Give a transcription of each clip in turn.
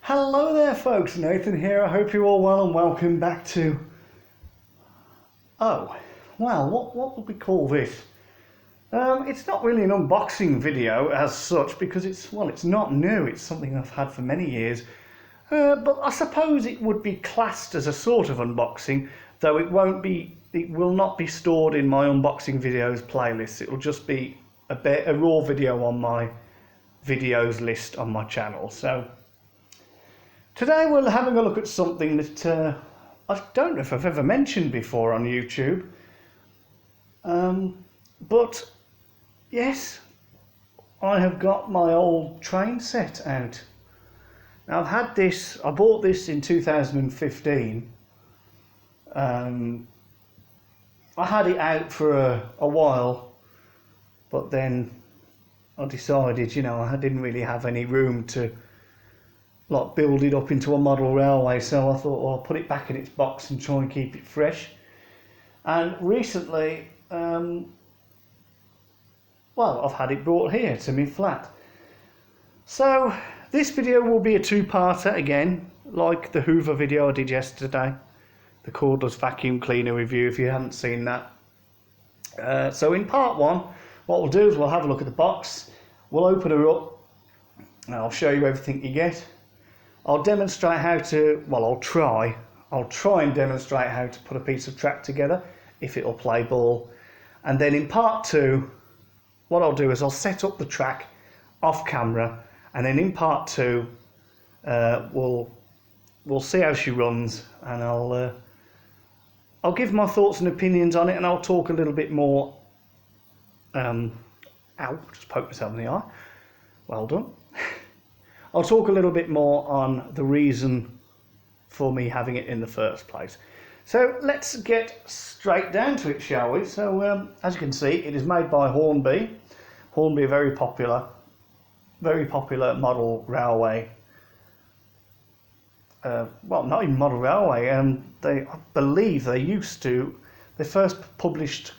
Hello there folks, Nathan here. I hope you're all well and welcome back to... what would we call this? It's not really an unboxing video as such because it's not new. It's something I've had for many years. But I suppose it would be classed as a sort of unboxing, though it will not be stored in my unboxing videos playlist. It will just be a raw video on my videos list on my channel. So today we're having a look at something that I don't know if I've ever mentioned before on YouTube. But yes, I have got my old train set out. Now I bought this in 2015. I had it out for a while, but then I decided, I didn't really have any room to build it up into a model railway, so I thought, well, I'll put it back in its box and try and keep it fresh. And recently, I've had it brought here to me flat. So this video will be a two-parter again, like the Hoover video I did yesterday, the cordless vacuum cleaner review, if you haven't seen that. So in part one, what we'll do is we'll have a look at the box, we'll open her up, and I'll show you everything you get. I'll demonstrate how to, I'll try and demonstrate how to put a piece of track together, if it'll play ball. And then in part two, what I'll do is I'll set up the track off camera, and then in part two, we'll see how she runs, and I'll give my thoughts and opinions on it, and I'll talk a little bit more. Just poked myself in the eye. Well done. I'll talk a little bit more on the reason for me having it in the first place. So let's get straight down to it, shall we? So as you can see, it is made by Hornby. Hornby, a very popular model railway. Not even model railway. I believe they first published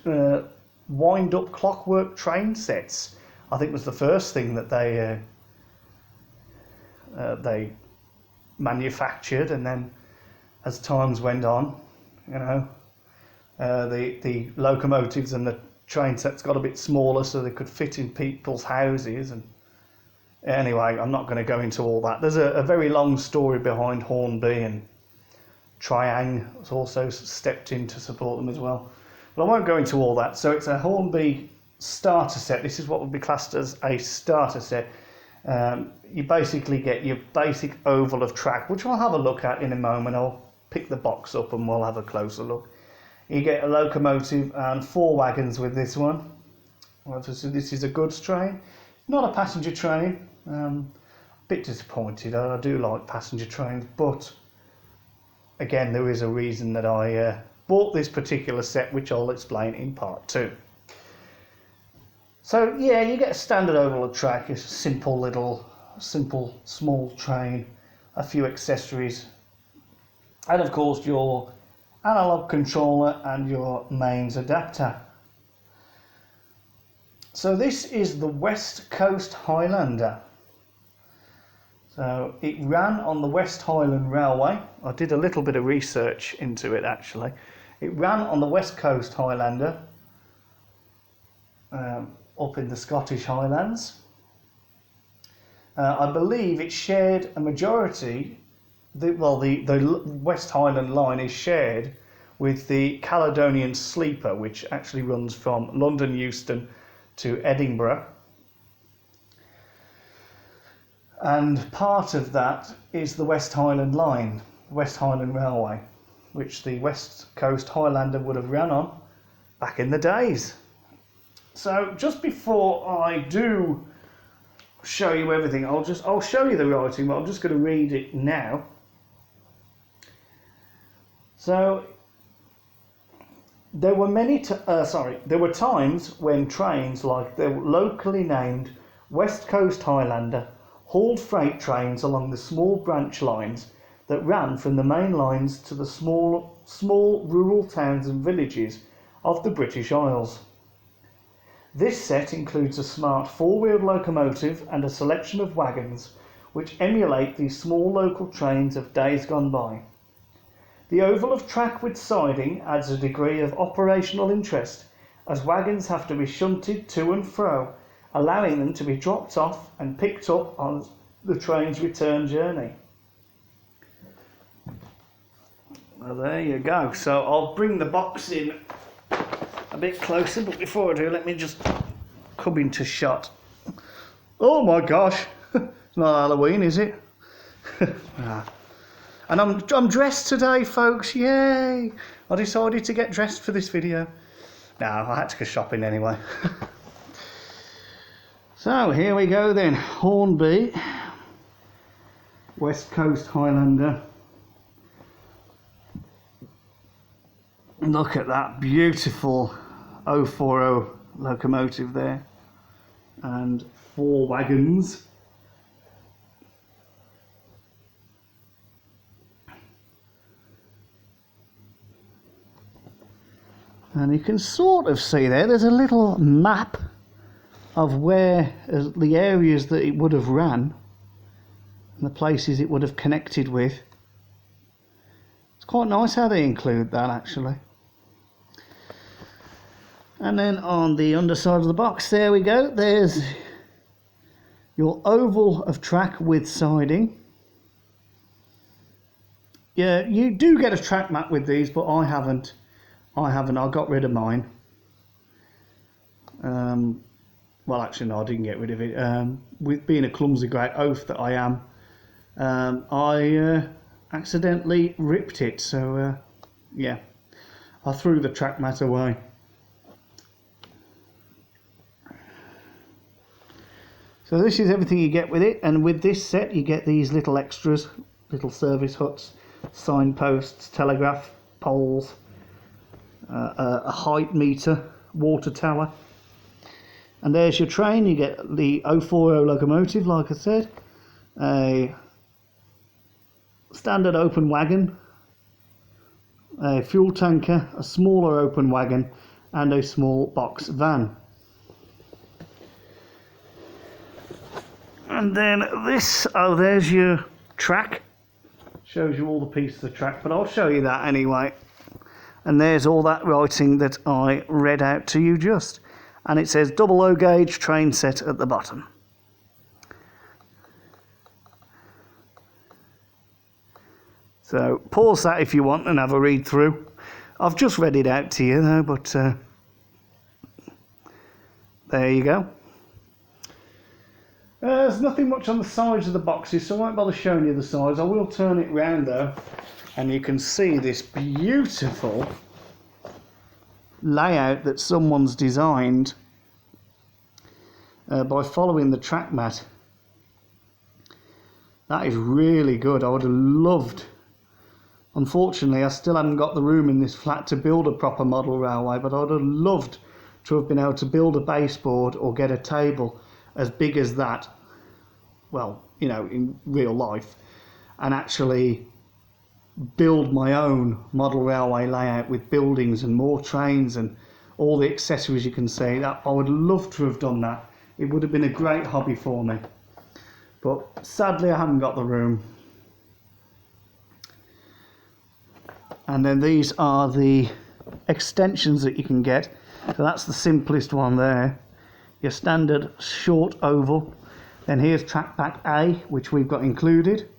wind-up clockwork train sets. I think was the first thing that they manufactured, and then as times went on, the locomotives and the train sets got a bit smaller so they could fit in people's houses. And anyway, I'm not going to go into all that. There's a very long story behind Hornby, and Triang has also stepped in to support them as well. But I won't go into all that. So it's a Hornby starter set. This is what would be classed as a starter set. You basically get your basic oval of track, which I'll have a look at in a moment. I'll pick the box up and we'll have a closer look. You get a locomotive and 4 wagons with this one. So this is a goods train, not a passenger train. A bit disappointed. I do like passenger trains, but again, there is a reason that I bought this particular set, which I'll explain in part 2. So yeah, you get a standard oval of track. It's a simple small train, a few accessories, and of course your analog controller and your mains adapter. So this is the West Coast Highlander. So it ran on the West Highland Railway. I did a little bit of research into it actually. It ran on the West Coast Highlander, up in the Scottish Highlands. I believe it shared a majority, the West Highland line is shared with the Caledonian Sleeper, which actually runs from London Euston to Edinburgh. And part of that is the West Highland line, West Highland Railway, which the West Coast Highlander would have run on back in the days. So just before I do show you everything, I'll show you the writing, but I'm just going to read it now. So there were times when trains like the locally named West Coast Highlander hauled freight trains along the small branch lines that ran from the main lines to the small rural towns and villages of the British Isles. This set includes a smart four-wheeled locomotive and a selection of wagons which emulate these small local trains of days gone by. The oval of track with siding adds a degree of operational interest, as wagons have to be shunted to and fro, allowing them to be dropped off and picked up on the train's return journey. Well, there you go. So I'll bring the box in a bit closer, but before I do, let me just come into shot. Oh my gosh, it's not Halloween, is it? And I'm dressed today, folks, yay! I decided to get dressed for this video. No, I had to go shopping anyway. So here we go then, Hornby, West Coast Highlander. Look at that beautiful 040 locomotive there, and 4 wagons. And you can sort of see there's a little map of where the areas that it would have ran and the places it would have connected with. It's quite nice how they include that, actually. And then on the underside of the box, there we go, there's your oval of track with siding. Yeah, you do get a track map with these, but I haven't. I got rid of mine. Well, actually, no, I didn't get rid of it. With being a clumsy great oaf that I am, I accidentally ripped it. So, yeah, I threw the track mat away. So this is everything you get with it, and with this set you get these little extras, little service huts, signposts, telegraph poles, a height meter, water tower, and there's your train. You get the 040 locomotive, like I said, a standard open wagon, a fuel tanker, a smaller open wagon, and a small box van. And then this, there's your track. Shows you all the pieces of track, but I'll show you that anyway. And there's all that writing that I read out to you just. And it says 00 gauge train set at the bottom. So pause that if you want and have a read through. I've just read it out to you though, but there you go. There's nothing much on the sides of the boxes, so I won't bother showing you the sides. I will turn it round though, and you can see this beautiful layout that someone's designed by following the track mat. That is really good. I would have loved, unfortunately I still haven't got the room in this flat to build a proper model railway, but I would have loved to have been able to build a baseboard or get a table as big as that, well, you know, in real life, and actually build my own model railway layout with buildings and more trains and all the accessories you can see. That I would love to have done that. It would have been a great hobby for me, but sadly I haven't got the room. And then these are the extensions that you can get. So that's the simplest one there, your standard short oval. Then here's track pack A, which we've got included,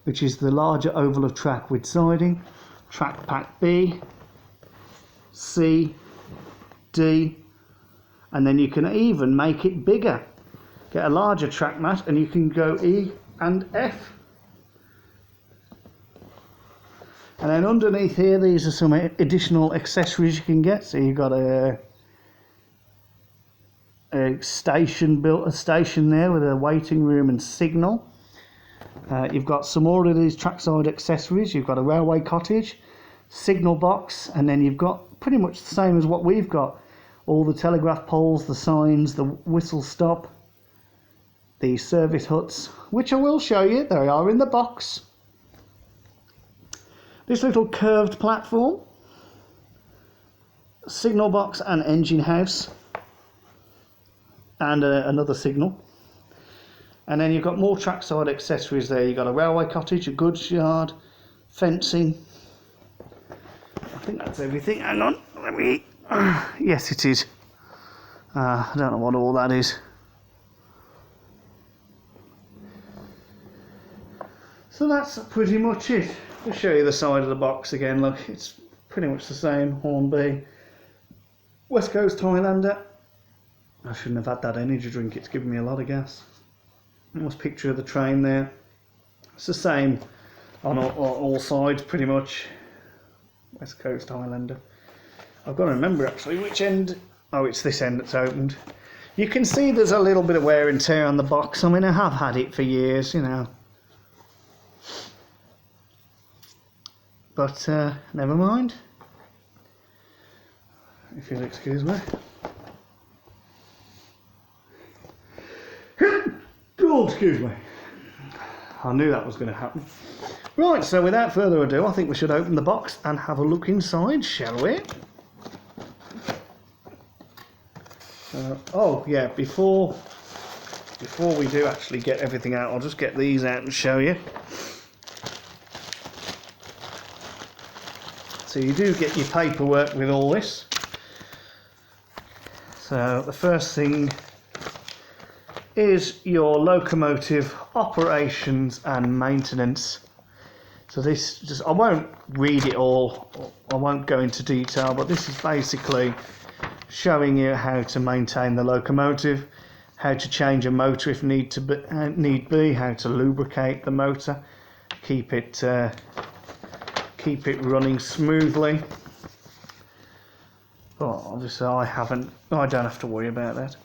which is the larger oval of track with siding. Track pack B, C, D, and then you can even make it bigger. Get a larger track mat and you can go E and F. And then underneath here, these are some additional accessories you can get. So you've got a station there with a waiting room and signal. You've got some more of these trackside accessories. You've got a railway cottage, signal box, and then you've got pretty much the same as what we've got. All the telegraph poles, the signs, the whistle stop, the service huts, which I will show you. They are in the box. This little curved platform, signal box and engine house, and another signal. And then you've got more trackside accessories there. You've got a railway cottage, a goods yard, fencing. I think that's everything. Hang on, let me... yes, it is. I don't know what all that is. So that's pretty much it. I'll show you the side of the box again. Look, it's pretty much the same. Hornby, West Coast Highlander. I shouldn't have had that energy drink, it's giving me a lot of gas. Nice picture of the train there. It's the same on all sides pretty much. West Coast Highlander. I've got to remember actually which end. Oh, it's this end that's opened. You can see there's a little bit of wear and tear on the box. I mean, I have had it for years, you know. But never mind. If you'll excuse me. Oh, excuse me. I knew that was going to happen. Right, so without further ado, I think we should open the box and have a look inside, shall we? Oh yeah, before we do actually get everything out, I'll just get these out and show you. So you do get your paperwork with all this. So the first thing is your locomotive operations and maintenance. So this just, I won't read it all, I won't go into detail, but this is basically showing you how to maintain the locomotive, how to change a motor if need be, how to lubricate the motor, keep it running smoothly. But obviously I don't have to worry about that.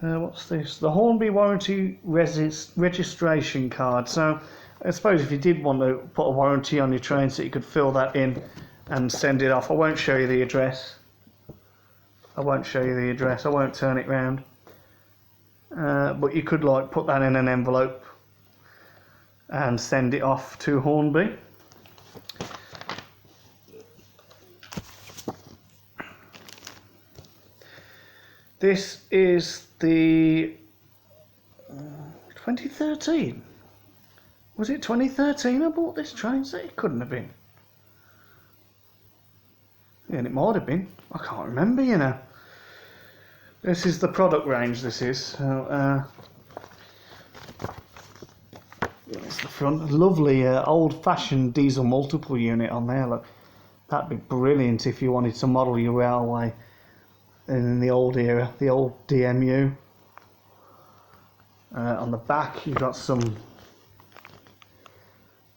What's this? The Hornby warranty registration card. So I suppose if you did want to put a warranty on your train, so you could fill that in and send it off. I won't show you the address. I won't turn it round. But you could like put that in an envelope and send it off to Hornby. This is the 2013. Was it 2013 I bought this train set? It couldn't have been. Yeah, and it might have been. I can't remember, you know. This is the product range, this is. So, it's the front. Lovely old-fashioned diesel multiple unit on there. Look, that'd be brilliant if you wanted to model your railway in the old era, the old DMU. On the back you've got some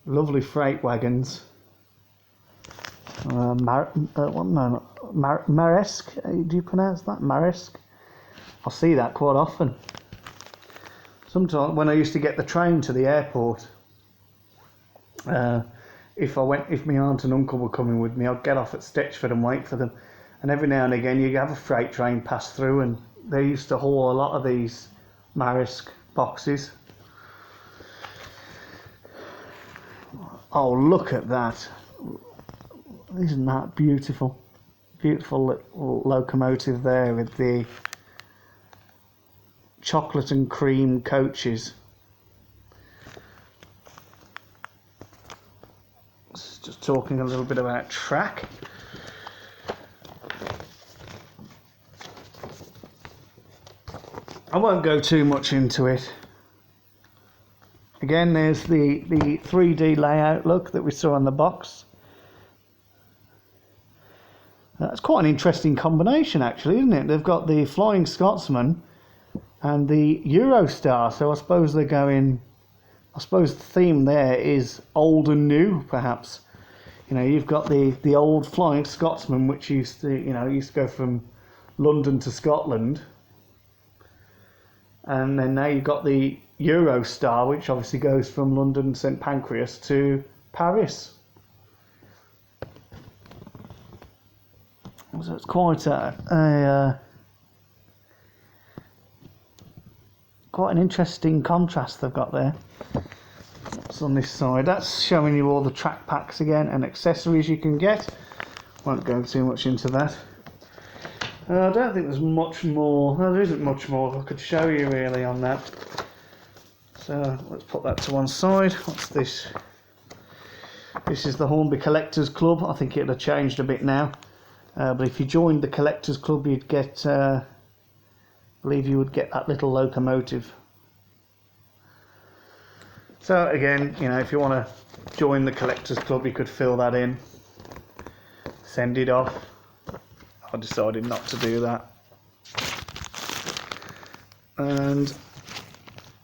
lovely freight wagons. Maresk, do you pronounce that? Maresk? I see that quite often. Sometimes when I used to get the train to the airport, if my aunt and uncle were coming with me, I'd get off at Stitchford and wait for them. And every now and again you have a freight train pass through, and they used to haul a lot of these Maersk boxes. Oh, look at that. Isn't that beautiful? Beautiful little locomotive there with the chocolate and cream coaches. Just talking a little bit about track. I won't go too much into it. Again, there's the 3D layout look that we saw on the box. That's quite an interesting combination actually, isn't it? They've got the Flying Scotsman and the Eurostar, so I suppose they're going, I suppose the theme there is old and new perhaps. You know, you've got the old Flying Scotsman, which used to go from London to Scotland. And then now you've got the Eurostar, which obviously goes from London St Pancras to Paris. So it's quite quite an interesting contrast they've got there. What's on this side? That's showing you all the track packs again and accessories you can get. Won't go too much into that. I don't think there's much more. No, there isn't much more I could show you really on that. So let's put that to one side. What's this? This is the Hornby Collectors Club. I think it'd have changed a bit now. But if you joined the Collectors Club, you'd get, I believe you would get that little locomotive. So again, you know, if you want to join the Collectors Club, you could fill that in, send it off. I decided not to do that. And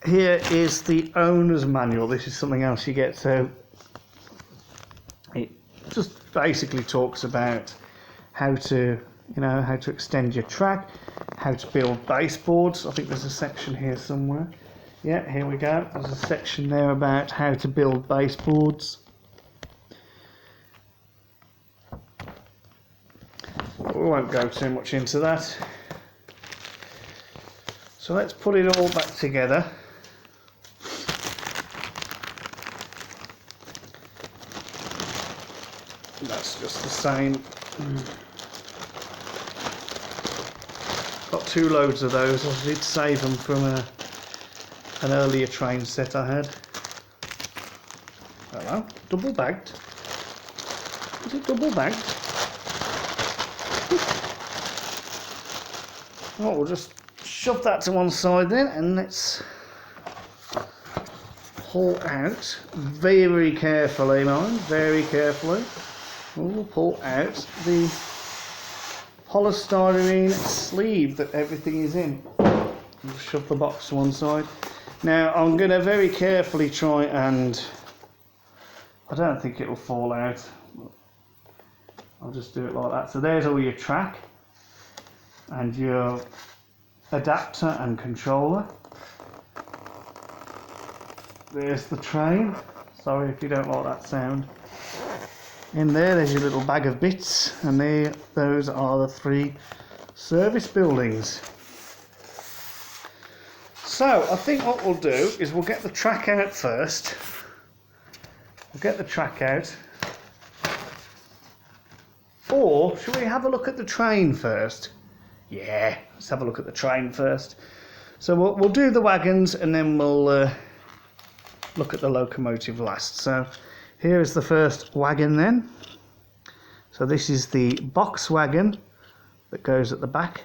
here is the owner's manual. This is something else you get. So it just basically talks about how to, you know, how to extend your track, how to build baseboards. I think there's a section here somewhere. Yeah, here we go. There's a section there about how to build baseboards. But we won't go too much into that. So let's put it all back together. That's just the same. Got 2 loads of those. I did save them from an earlier train set I had. Hello, double bagged. Is it double bagged? Oh, we'll just shove that to one side then, and let's pull out very carefully, mind, very carefully. We'll pull out the polystyrene sleeve that everything is in. We'll shove the box to one side. Now I'm going to very carefully try and, I don't think it will fall out. I'll just do it like that. So there's all your track and your adapter and controller. There's the train. Sorry if you don't like that sound. In there's your little bag of bits, and those are the 3 service buildings. So I think what we'll do is we'll get the track out first. We'll get the track out. Or should we have a look at the train first? Yeah, let's have a look at the train first. So we'll do the wagons, and then we'll look at the locomotive last. So here is the first wagon then. So this is the box wagon that goes at the back.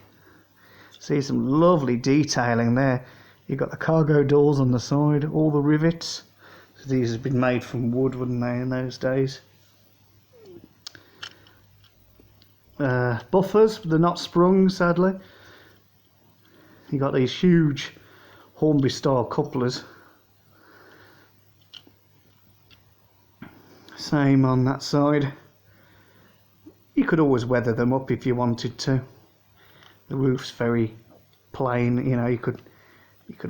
See some lovely detailing there. You've got the cargo doors on the side, all the rivets. So these have been made from wood, wouldn't they, in those days? Buffers, they're not sprung, sadly. You've got these huge Hornby style couplers. Same on that side. You could always weather them up if you wanted to. The roof's very plain, you know, you could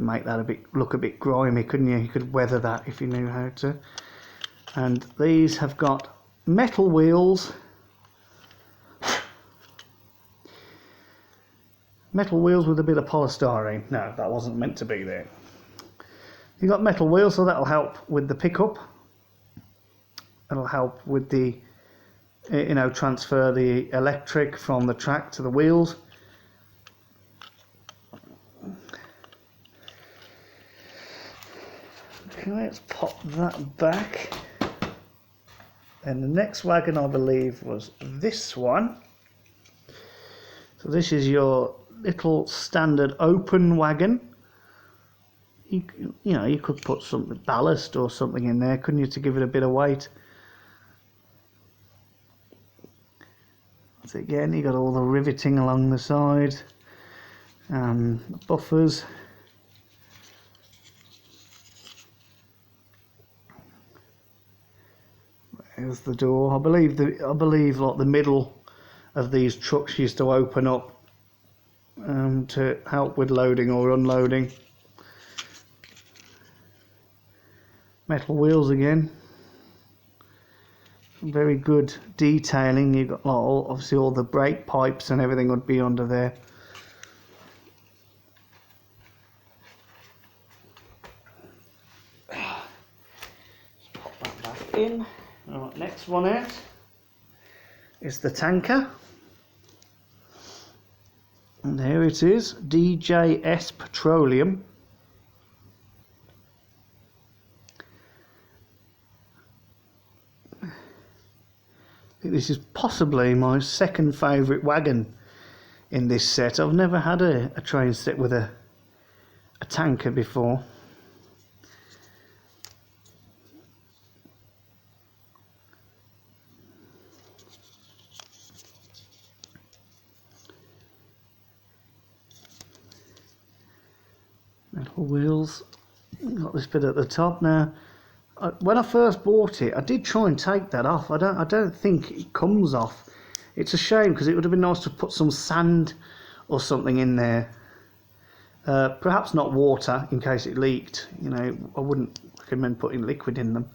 make that look a bit grimy, couldn't you? You could weather that if you knew how to. And these have got metal wheels. Metal wheels with a bit of polystyrene. No, that wasn't meant to be there. You've got metal wheels, so that'll help with the pickup. It'll help with the, you know, transfer the electric from the track to the wheels. Okay, let's pop that back. And the next wagon, I believe, was this one. So this is your little standard open wagon. You know, you could put some ballast or something in there, couldn't you, to give it a bit of weight. So again, you got all the riveting along the side, buffers. There's the door. I believe like the middle of these trucks used to open up to help with loading or unloading. Metal wheels again. Very good detailing. You've got obviously all the brake pipes and everything would be under there. Just pop that back in. Right, next one out is the tanker. And here it is, DJS Petroleum. think this is possibly my second favourite wagon in this set. I've never had a train set with a tanker before. Metal wheels. Got this bit at the top now. When I first bought it, I did try and take that off. I don't think it comes off. It's a shame because it would have been nice to put some sand or something in there. Perhaps not water in case it leaked. You know, I wouldn't recommend putting liquid in them.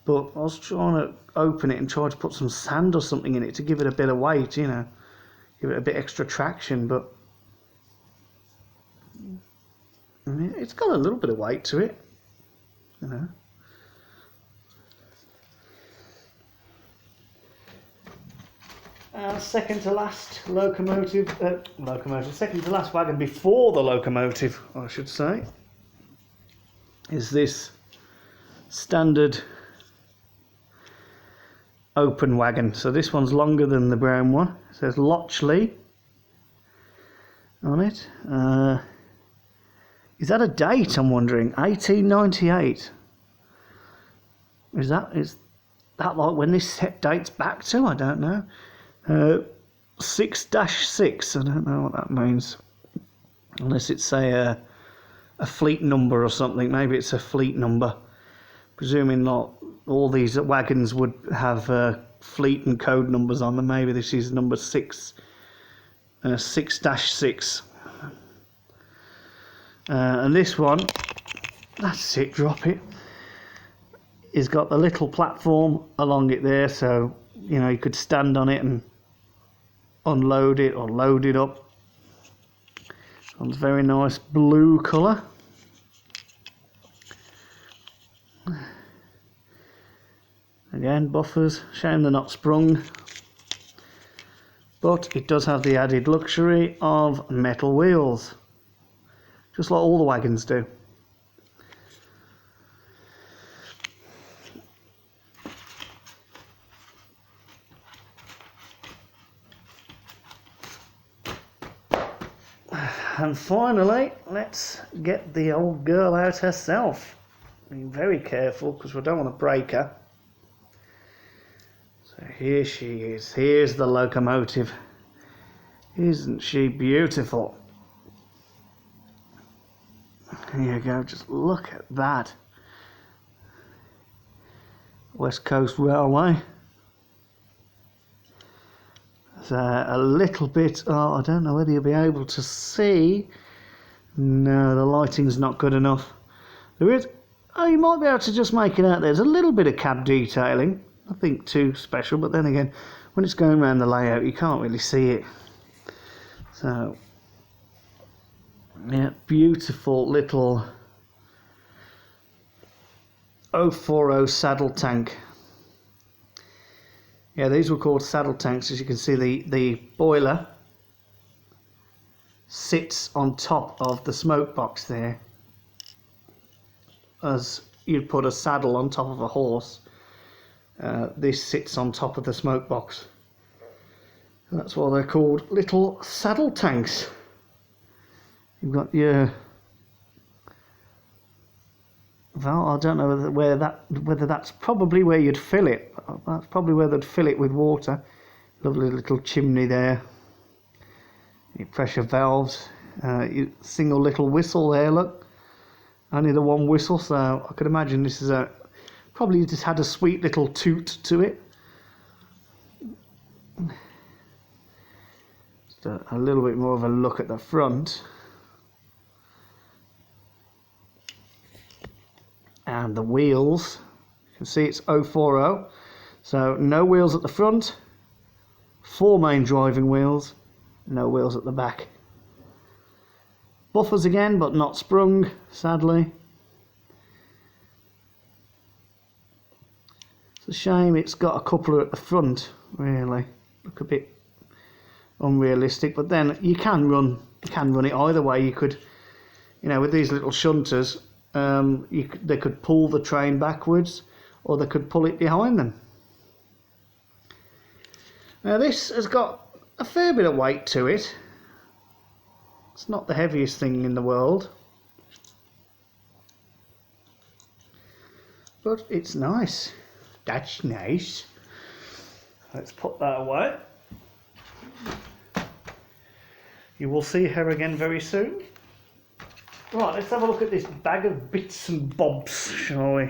But I was trying to open it and try to put some sand or something in it to give it a bit of weight. You know, give it a bit extra traction. But it's got a little bit of weight to it. You know. Second to last locomotive, second to last wagon before the locomotive, I should say, is this standard open wagon. So this one's longer than the brown one. It says Lochley on it. Is that a date, I'm wondering? 1898. Is that like when this set dates back to? I don't know. 6-6, I don't know what that means. Unless it's a fleet number or something. Maybe it's a fleet number. Presuming not all these wagons would have fleet and code numbers on them. Maybe this is number 6. 6-6. And this one, that's it, drop it. It's got the little platform along it there, so you know you could stand on it and unload it or load it up. This one's very nice blue colour. Again, buffers. Shame they're not sprung, but it does have the added luxury of metal wheels, just like all the wagons do. And finally, let's get the old girl out herself. Be very careful because we don't want to break her. So here she is. Here's the locomotive. Isn't she beautiful? Here you go, just look at that. West Coast Railway. A little bit, I don't know whether you'll be able to see. No, the lighting's not good enough. There is, you might be able to just make it out. There's a little bit of cab detailing, nothing too special, but then again, when it's going around the layout, you can't really see it. So, yeah, beautiful little 040 saddle tank. Yeah, these were called saddle tanks. As you can see, the boiler sits on top of the smoke box there, as you'd put a saddle on top of a horse. This sits on top of the smoke box. And that's why they're called little saddle tanks. You've got your well, I don't know whether that's probably where you'd fill it. That's probably where they'd fill it with water. Lovely little chimney there. Your pressure valves. Single little whistle there, look. Only the one whistle, so I could imagine this is probably just had a sweet little toot to it. Just a little bit more of a look at the front. And the wheels, you can see it's 040, so no wheels at the front, 4 main driving wheels, no wheels at the back. Buffers again, but not sprung, sadly. It's a shame it's got a coupler at the front, really. Look a bit unrealistic, but then you can run it either way. You could, you know, with these little shunters, they could pull the train backwards, or they could pull it behind them. Now this has got a fair bit of weight to it. It's not the heaviest thing in the world, but it's nice. That's nice. Let's put that away. You will see her again very soon. Right, let's have a look at this bag of bits and bobs, shall we?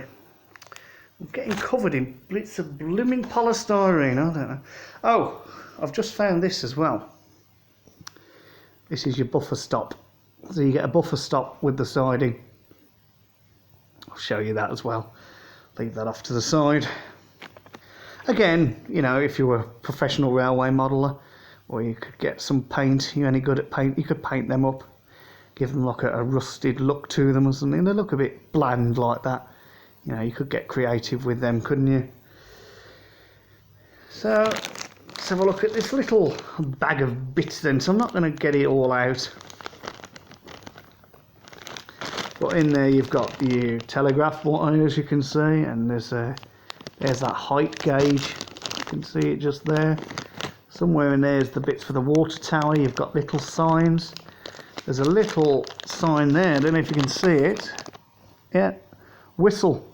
I'm getting covered in bits of blooming polystyrene, I don't know. Oh, I've just found this as well. This is your buffer stop. So you get a buffer stop with the siding. I'll show you that as well. Leave that off to the side. Again, you know, if you were a professional railway modeller, or you could get some paint, you're any good at paint, you could paint them up, give them like a rusted look to them or something. They look a bit bland like that. You know, you could get creative with them, couldn't you? So let's have a look at this little bag of bits then. So I'm not going to get it all out, but in there you've got your telegraph wires, you can see, and there's that height gauge. You can see it just there. Somewhere in there is the bits for the water tower. You've got little signs. There's a little sign there, I don't know if you can see it. Yeah, whistle.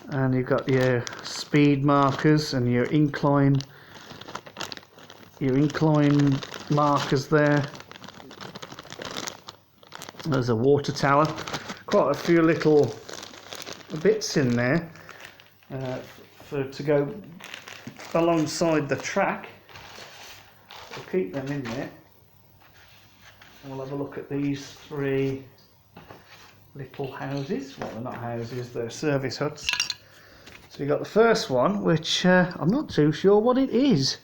And you've got your speed markers and your incline markers there. There's a water tower. Quite a few little bits in there to go alongside the track. We'll keep them in there. And we'll have a look at these three little houses. Well, they're not houses, they're service huts. So you got the first one, which I'm not too sure what it is.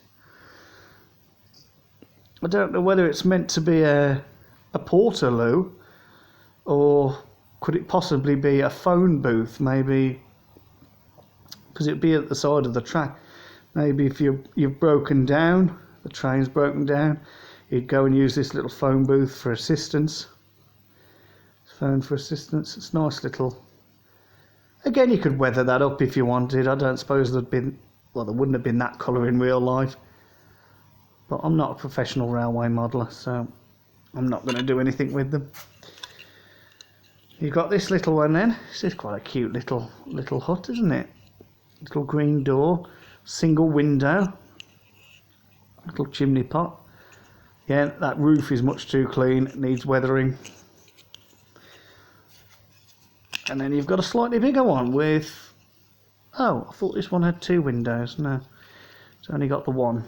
I don't know whether it's meant to be a portaloo, or could it possibly be a phone booth, maybe, because it'd be at the side of the track. Maybe if you've broken down, the train's broken down, you'd go and use this little phone booth for assistance. Phone for assistance. It's nice little. Again, you could weather that up if you wanted. I don't suppose there'd been, well, there wouldn't have been that colour in real life. But I'm not a professional railway modeller, so I'm not going to do anything with them. You've got this little one then. This is quite a cute little hut, isn't it? Little green door, single window, little chimney pot. Yeah, that roof is much too clean, it needs weathering. And then you've got a slightly bigger one with, oh, I thought this one had two windows. No, it's only got the one.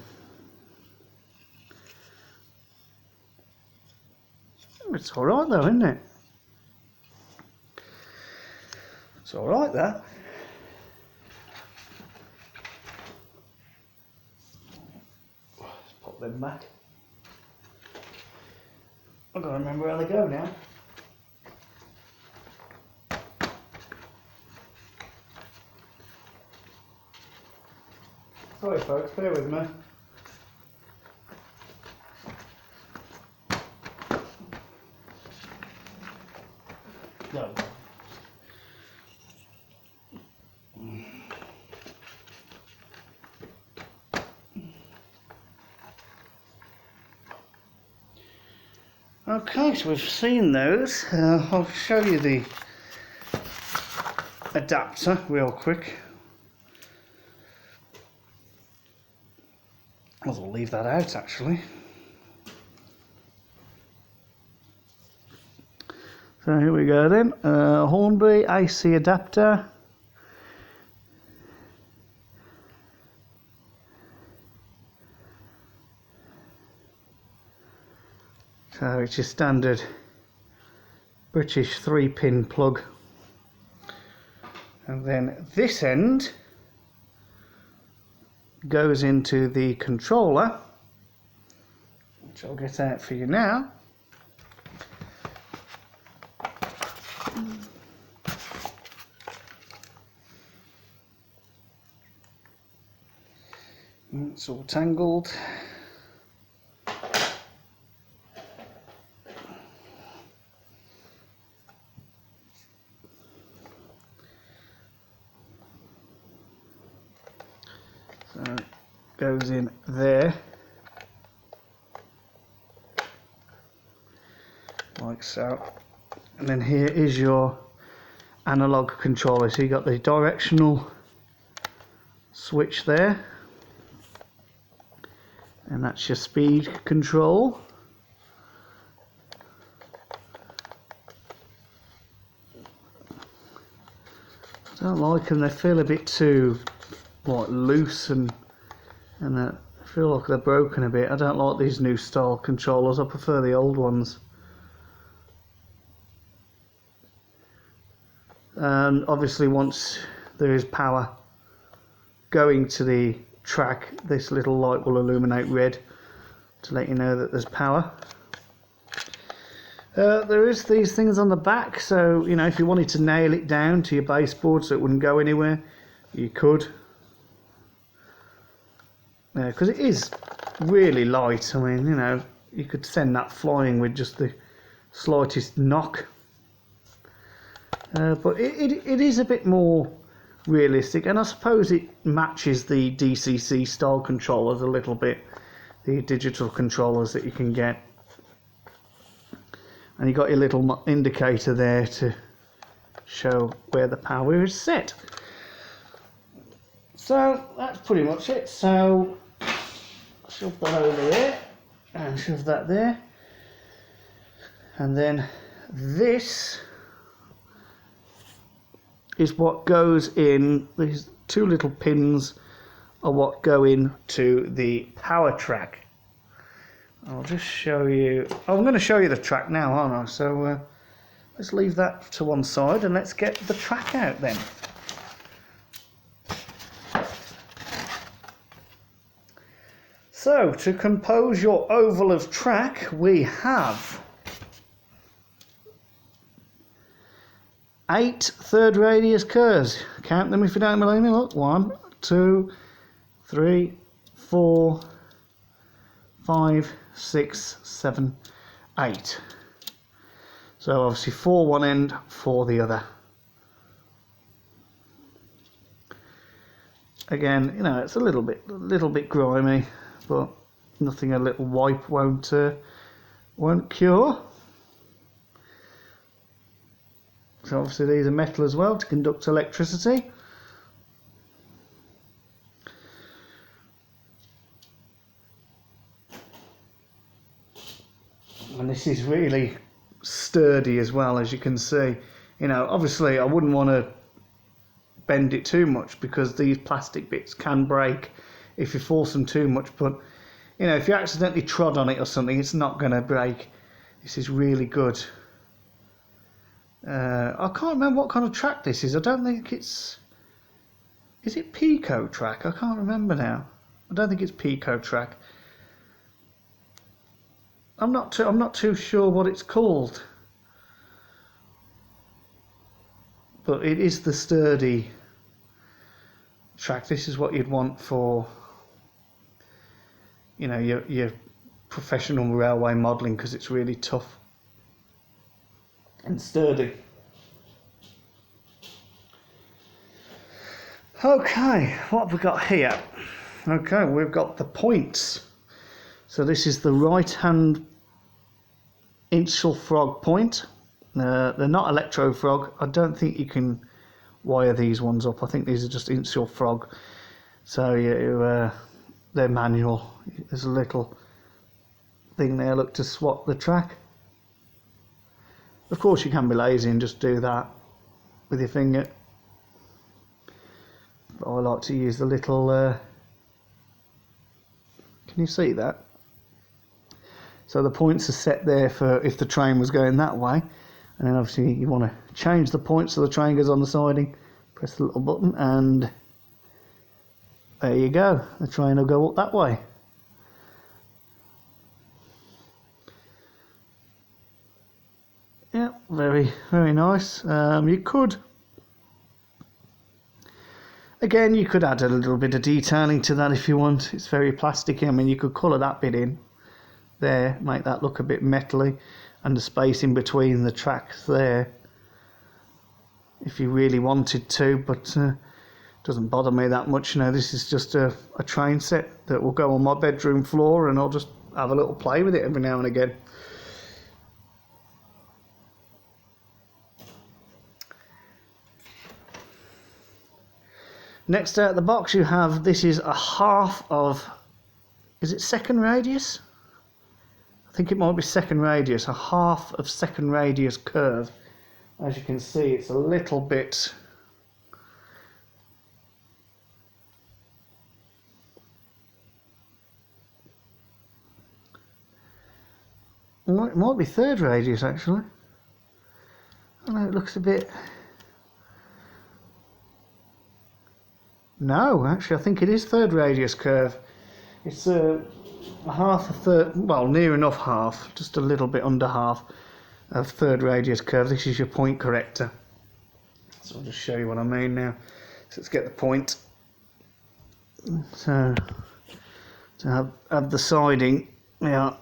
It's alright though, isn't it? It's alright that. Let's pop them back. I've got to remember how they go now. Sorry folks, bear with me. No. Okay, so we've seen those. I'll show you the adapter real quick. I'll leave that out actually. So here we go then. Hornby AC Adapter. So it's your standard British 3-pin plug, and then this end goes into the controller, which I'll get out for you now. It's all tangled. goes in there, like so, and then here is your analog controller. So you got the directional switch there, and that's your speed control. I don't like them, they feel a bit too like loose and I feel like they're broken a bit. I don't like these new style controllers, I prefer the old ones. And obviously once there is power going to the track, this little light will illuminate red to let you know that there's power. There is these things on the back, so you know, if you wanted to nail it down to your baseboard so it wouldn't go anywhere, you could. Because it is really light. I mean, you know, you could send that flying with just the slightest knock. But it is a bit more realistic, and I suppose it matches the DCC style controllers a little bit, the digital controllers that you can get. And you've got your little indicator there to show where the power is set. So that's pretty much it. So shove that over there and shove that there, and then this is what goes in. These two little pins are what go into the power track. I'll just show you. I'm going to show you the track now, aren't I? So let's leave that to one side and let's get the track out then. So to compose your oval of track, we have 8 third radius curves. Count them if you don't believe me. Look, 1, 2, 3, 4, 5, 6, 7, 8. So obviously 4 one end, 4 the other. Again, you know, it's a little bit grimy, but nothing a little wipe won't cure. So obviously these are metal as well to conduct electricity. And this is really sturdy as well, as you can see. You know, obviously I wouldn't want to bend it too much because these plastic bits can break if you force them too much, but you know, if you accidentally trod on it or something, it's not going to break. This is really good. I can't remember what kind of track this is. I don't think it's... Is it Pico track? I can't remember now. I don't think it's Pico track. I'm not too sure what it's called. But it is the sturdy track. This is what you'd want for, you know, your professional railway modelling, because it's really tough and sturdy. Okay, what have we got here? Okay, we've got the points. So this is the right hand Inchel frog point. They're not electro frog. I don't think you can wire these ones up. I think these are just Inchel frog. So they're manual. There's a little thing there, look, to swap the track. Of course you can be lazy and just do that with your finger, but I like to use the little can you see that? So the points are set there for if the train was going that way, and then obviously you want to change the points so the train goes on the siding. Press the little button and there you go, the train will go up that way. Yeah, very, very nice. You could, again, you could add a little bit of detailing to that if you want. It's very plasticky. I mean, you could colour that bit in there, make that look a bit metally, and the space in between the tracks there if you really wanted to, but Doesn't bother me that much. You know, this is just a train set that will go on my bedroom floor, and I'll just have a little play with it every now and again. Next out of the box you have, this is a half of, is it second radius? I think it might be second radius, a half of second radius curve. As you can see, it's a little bit it might be third radius actually. I know it looks a bit. No, actually I think it is third radius curve. It's a half a third, well, near enough half, just a little bit under half of third radius curve. This is your point corrector. So I'll just show you what I mean now. So let's get the point. So to have the siding, yeah.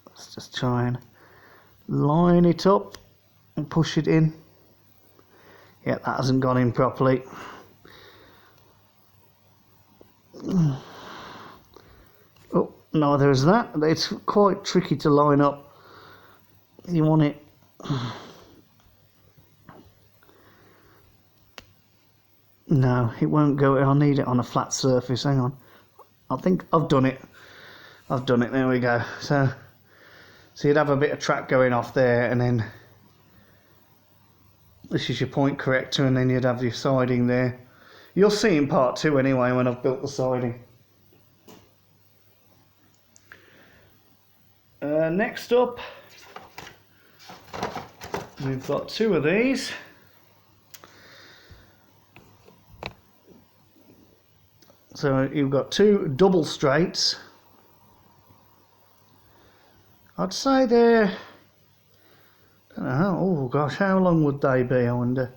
Let's just try and line it up and push it in. Yeah, that hasn't gone in properly. Oh, neither is that. It's quite tricky to line up. You want it. No, it won't go. I'll need it on a flat surface. Hang on. I think I've done it. I've done it. There we go. So you'd have a bit of track going off there, and then this is your point corrector, and then you'd have your siding there. You'll see in part 2 anyway when I've built the siding. Next up, we've got 2 of these. So you've got 2 double straights. I'd say they're, I don't know, oh gosh, how long would they be, I wonder?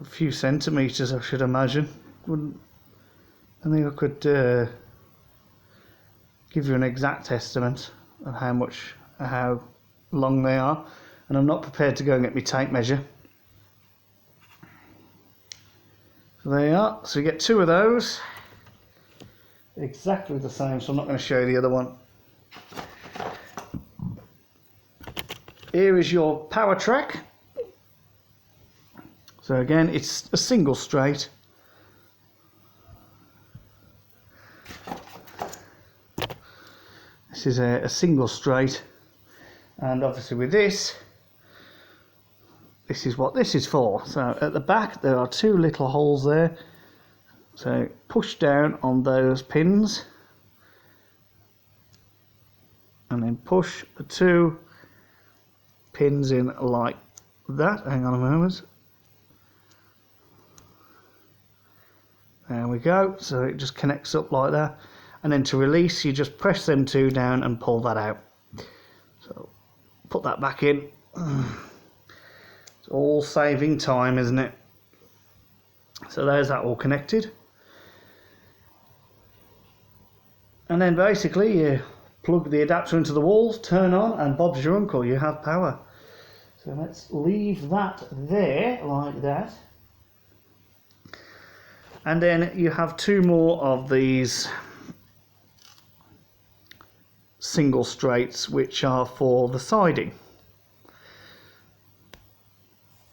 A few centimetres, I should imagine. I think I could give you an exact estimate of how long they are, and I'm not prepared to go and get my tape measure. So there you are. So you get 2 of those, exactly the same. So I'm not going to show you the other one. Here is your power track. So again, it's a single straight. This is a single straight, and obviously with this is what this is for. So at the back there are 2 little holes there. So push down on those pins and then push the 2 pins in like that. Hang on a moment. There we go. So it just connects up like that, and then to release you just press them 2 down and pull that out. So put that back in. It's all saving time, isn't it? So there's that all connected, and then basically you plug the adapter into the wall, turn on, and Bob's your uncle, you have power. So let's leave that there like that. And then you have 2 more of these single straights, which are for the siding.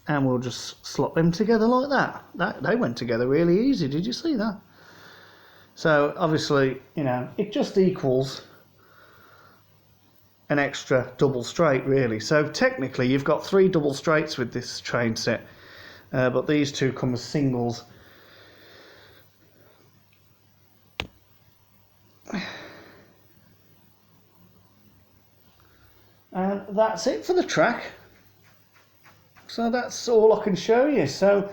And we'll just slot them together like that. They went together really easy, did you see that? So obviously, you know, it just equals an extra double straight really. So technically you've got 3 double straights with this train set, but these 2 come as singles. And that's it for the track. So that's all I can show you. So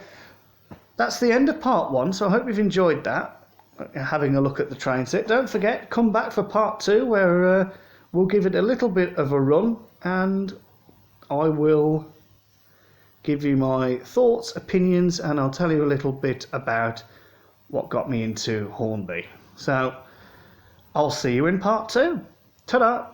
that's the end of part 1. So I hope you've enjoyed that, having a look at the train set. Don't forget, come back for part 2, where we'll give it a little bit of a run, and I will give you my thoughts, opinions, and I'll tell you a little bit about what got me into Hornby. So I'll see you in part 2. Ta-da!